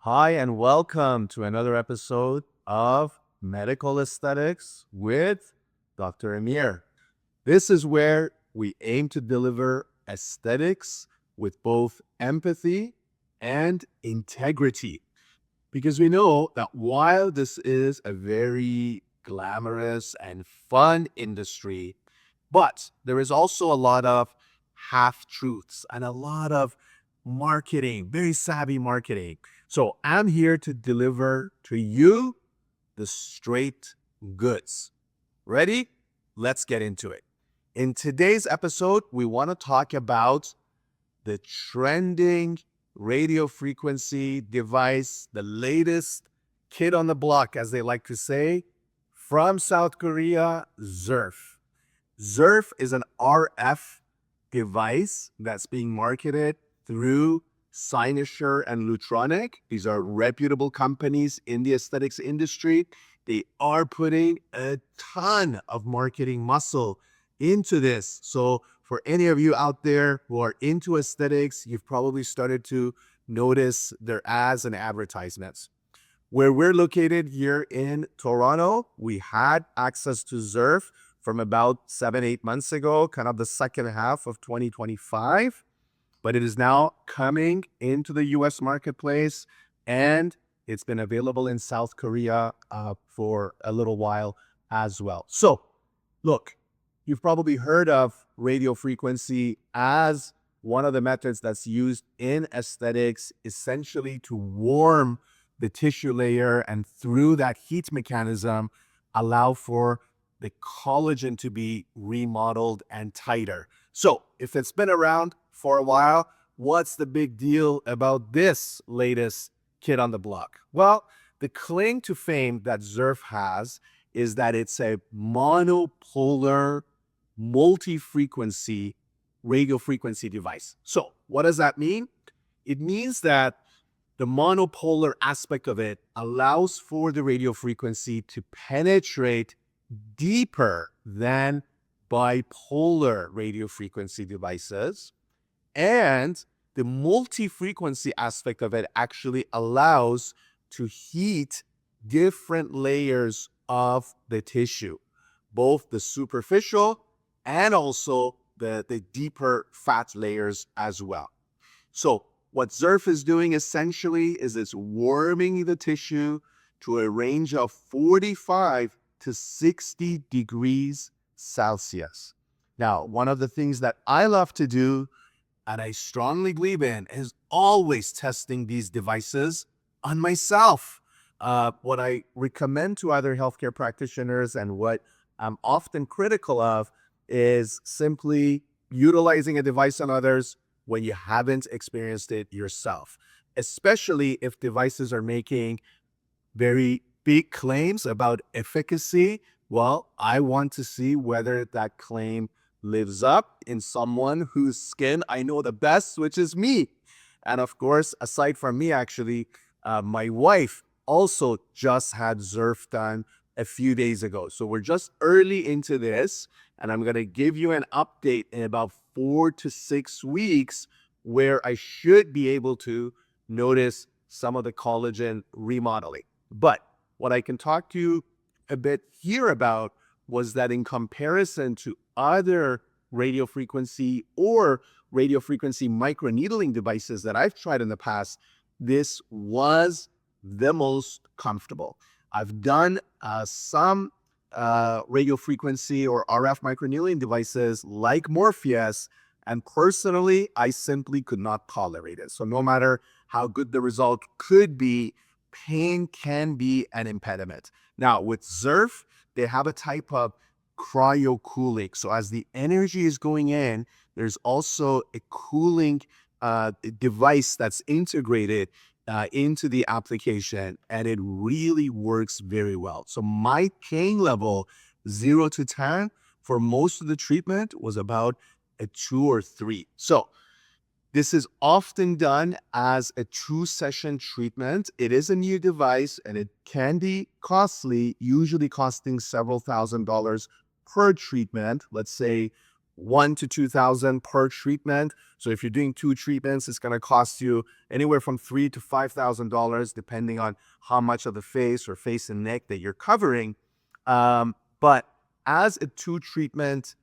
Hi, and welcome to another episode of Medical Aesthetics with Dr. Amir. This is where we aim to deliver aesthetics with both empathy and integrity. Because we know that while this is a very glamorous and fun industry, but there is also a lot of half truths and a lot of marketing, very savvy marketing. So I'm here to deliver to you the straight goods. Ready? Let's get into it. In today's episode, we want to talk about the trending radio frequency device, the latest kid on the block, as they like to say, from South Korea, Zerf. Zerf is an RF device that's being marketed through Cynosure and Lutronic. These are reputable companies in the aesthetics industry. They are putting a ton of marketing muscle into this. So for any of you out there who are into aesthetics, you've probably started to notice their ads and advertisements. Where we're located here in Toronto, we had access to Zerf from about 7-8 months ago, kind of the second half of 2025. But it is now coming into the US marketplace, and it's been available in South Korea for a little while as well. So, look, you've probably heard of radio frequency as one of the methods that's used in aesthetics, essentially to warm the tissue layer and through that heat mechanism, allow for the collagen to be remodeled and tighter. So if it's been around for a while, what's the big deal about this latest kid on the block? Well, the claim to fame that Zerf has is that it's a monopolar multi-frequency radio frequency device. So what does that mean? It means that the monopolar aspect of it allows for the radio frequency to penetrate deeper than bipolar radio frequency devices. And the multi-frequency aspect of it actually allows to heat different layers of the tissue, both the superficial and also the deeper fat layers as well. So what Zerf is doing essentially is it's warming the tissue to a range of 45 to 60 degrees Celsius. Now, one of the things that I love to do and I strongly believe in is always testing these devices on myself. What I recommend to other healthcare practitioners and what I'm often critical of is simply utilizing a device on others when you haven't experienced it yourself, especially if devices are making very big claims about efficacy. Well, I want to see whether that claim lives up in someone whose skin I know the best, which is me. And of course, aside from me, actually, my wife also just had Zerf done a few days ago. So we're just early into this, and I'm going to give you an update in about 4 to 6 weeks where I should be able to notice some of the collagen remodeling. But what I can talk to you a bit here about was that in comparison to other radio frequency or radio frequency microneedling devices that I've tried in the past, this was the most comfortable. I've done some radio frequency or RF microneedling devices like Morpheus, and personally, I simply could not tolerate it. So no matter how good the result could be, pain can be an impediment. Now, with Zerf, they have a type of cryo cooling. So as the energy is going in, there's also a cooling device that's integrated into the application, and it really works very well. So my pain level, 0 to 10, for most of the treatment was about a 2 or 3. So this is often done as a 2-session treatment. It is a new device and it can be costly, usually costing several $1,000s per treatment. Let's say 1 to 2,000 per treatment. So if you're doing 2 treatments, it's going to cost you anywhere from $3,000 to $5,000, depending on how much of the face or face and neck that you're covering. But as a 2 treatment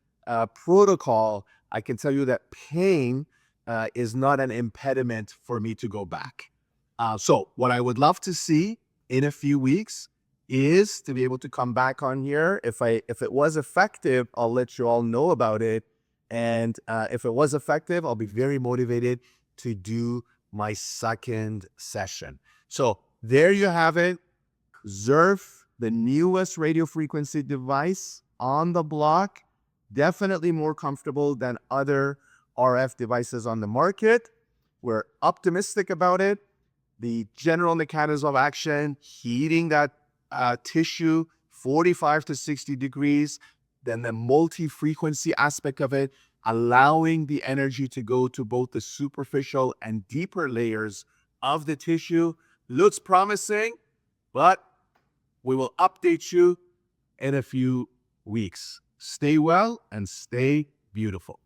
protocol, I can tell you that pain is not an impediment for me to go back. So what I would love to see in a few weeks is to be able to come back on here. If it was effective, I'll let you all know about it. And if it was effective, I'll be very motivated to do my second session. So there you have it. Zerf, the newest radio frequency device on the block, definitely more comfortable than other RF devices on the market. We're optimistic about it. The general mechanism of action, heating that tissue 45 to 60 degrees, then the multi-frequency aspect of it, allowing the energy to go to both the superficial and deeper layers of the tissue. Looks promising, but we will update you in a few weeks. Stay well and stay beautiful.